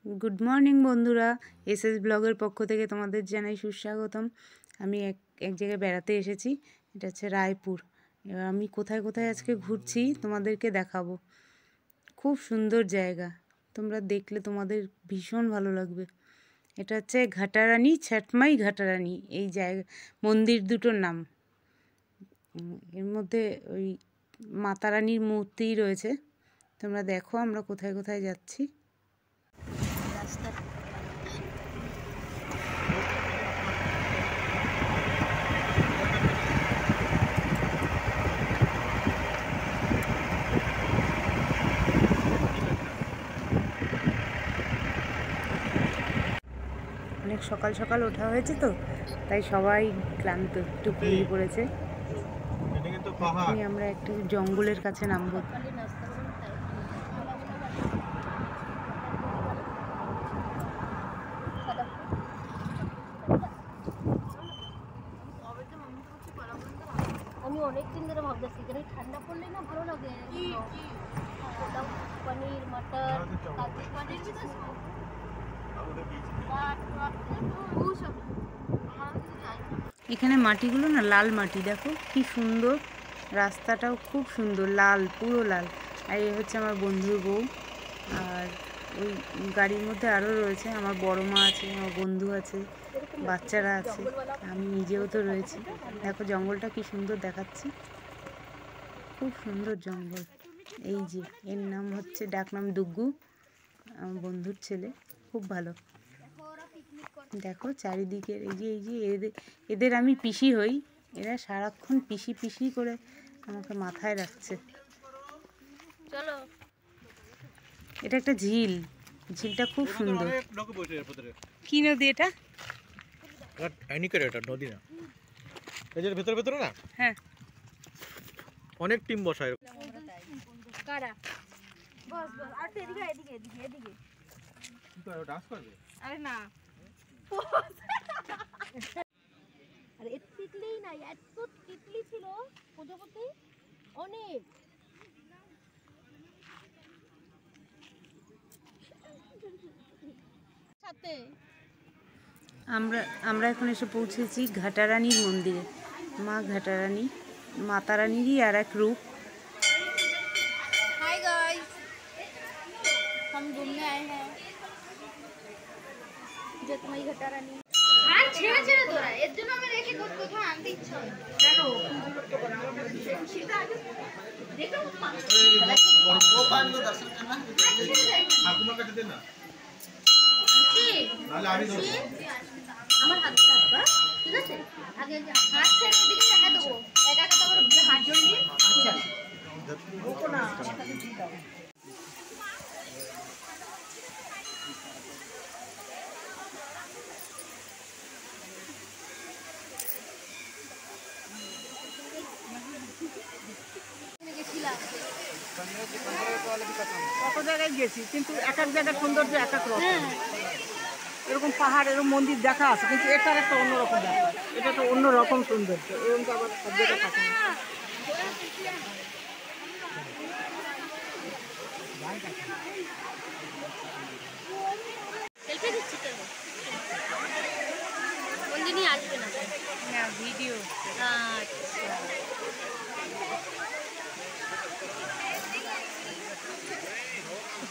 Good morning बंधुरा SS bagger पक्ष থেকে তোমাদের জানাই সুস্বাগতম। আমি এক জায়গায় বেড়াতে এসেছি, এটা হচ্ছে রায়পুর। এবার আমি কোথায় কোথায় আজকে ঘুরছি তোমাদেরকে দেখাবো। খুব সুন্দর জায়গা, তোমরা দেখলে তোমাদের ভীষণ ভালো লাগবে। এটা হচ্ছে ঘাটারানি, ছটমাই ঘাটারানি এই জায়গা, মন্দির দুটোর নাম। এর মধ্যে ওই মাতা রানীর মূর্তি রয়েছে। তোমরা দেখো আমরা কোথায় কোথায় যাচ্ছি। অনেক সকাল সকাল ওঠা হয়েছে তো, তাই সবাই ক্লান্ত, একটু ঘুমিয়ে পড়েছে। আমরা একটু জঙ্গলের কাছে নামবো। আমি অনেকদিন ধরে ভাবতেছি এখানে ঠান্ডা পড়লে না ভালো লাগে। পনির মটর এখানে মাটিগুলো না লাল মাটি, দেখো কি সুন্দর। রাস্তাটাও খুব সুন্দর, লাল, পুরো লাল। আর এই হচ্ছে আমার বন্ধুর বউ, আর ওই গাড়ির মধ্যে আরও রয়েছে আমার বড় মা আছে, আমার বন্ধু আছে, বাচ্চারা আছে, আমি নিজেও তো রয়েছি। দেখো জঙ্গলটা কি সুন্দর দেখাচ্ছে, খুব সুন্দর জঙ্গল। এই যে এর নাম হচ্ছে, ডাকনাম ডুগু, আমার বন্ধুর ছেলে, খুব ভালো। দেখো চারিদিকের এই যে এদের আমি পিসি হই, এরা সারাক্ষণ পিসি পিসি করে আমাকে মাথায় রাখছে। চলো, এটা একটা ঝিল, ঝিলটা খুব সুন্দর। কি নদী এটা? এটা নদী না, এই যে ভেতরে ভেতরে না, হ্যাঁ অনেক টিম বসায়। কারা বস বস আর এদিকে এদিকে এদিকে এদিকে কি করে ডান্স করবে? আরে না আরে এত তিতলি নাই, এত তিতলি ছিল প্রজাপতি অনেক। সাথে আমরা এখন এসে পৌঁছেছি ঘাটারানীর মন্দিরে। মা ঘাটারানী, মাতা রানীরই আর এক রূপ। हाय गाइस, हम घूमने आए हैं जतमई घटारानी। हां ছেড়ে ছেড়ে ধরা, এর জন্য আমি রেখে কোথাও আনতে ইচ্ছা হয় কেন? দেখো ও পান্ডু দর্শন করনা ঠাকুমার কাছে দে না, নালে আমি ধরব। আমার হাত ধরবা, ঠিক আছে? আগে হাত ছেড়ে দিকে রেখে দেবো, একা একা তো আমার হাত জড়িয়ে। আচ্ছা ওকো না সাথে দিয়ে দাও। কত জায়গায় গেছি, কিন্তু এক এক জায়গার সৌন্দর্য এক এক রকম। এরকম পাহাড়, এরকম মন্দির দেখা আছে, কিন্তু এটার একটা অন্যরকম ব্যাপার, এটা একটা অন্যরকম সৌন্দর্য। এরকম তো আবার সব জায়গায় থাকে না। সেলফি দিচ্ছি কেন? কোনদিনই আসবে না না ভিডিও।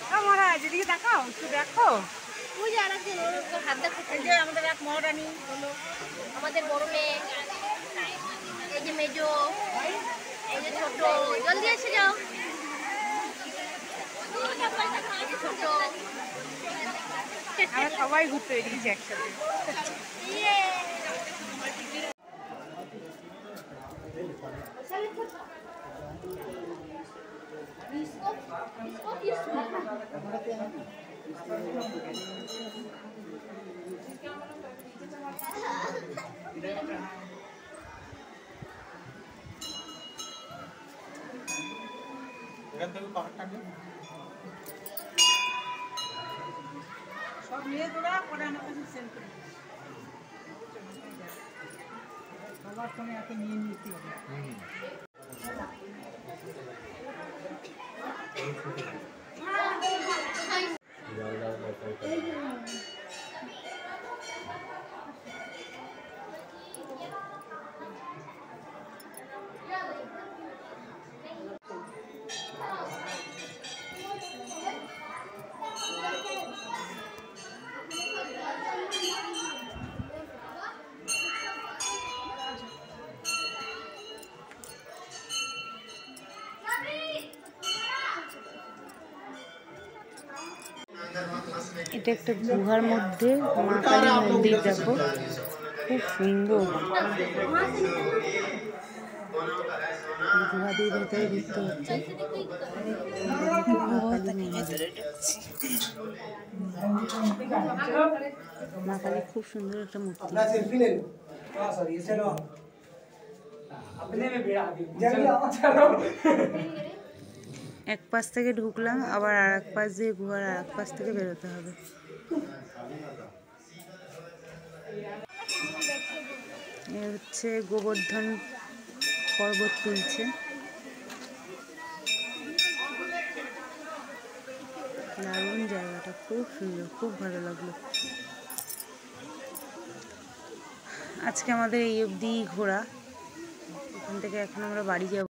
আচ্ছা মহারাজ এদিকে দেখাও, একটু দেখো। ওই যে আরেকজন ওর হাত দেখো, এই যে আমাদের এক মহারানী হলো, আমাদের বড় মেয়ে, এই যে মেজো, এই যে ছোট, জলদি এসে যাও। ছোট আমরা সবাই ঘুরতে বেরিয়েছি একসাথে। এখান থেকে পাহাড়টাকে সব নিয়ে তোরা পরে আমার কাছে সেন্ড করে দিস। সবার সঙ্গে এত নিয়ে নিতে হবে। এই এটা একটা গুহার মধ্যে মা কালীর মন্দির, দেখো খুব সুন্দর। গুহা দিয়ে ভেতরে ঢুকতে হচ্ছে। মা কালী খুব সুন্দর একটা মূর্তি। এক পাশ থেকে ঢুকলাম, আবার আর এক পাশ দিয়ে গুহার আর এক পাশ থেকে বেরোতে হবে। এ হচ্ছে গোবর্ধন পর্বত তুলছে। দারুণ জায়গাটা, খুব সুন্দর, খুব ভালো লাগলো। আজকে আমাদের এই অবধি ঘোরা। এখান থেকে এখন আমরা বাড়ি যাব।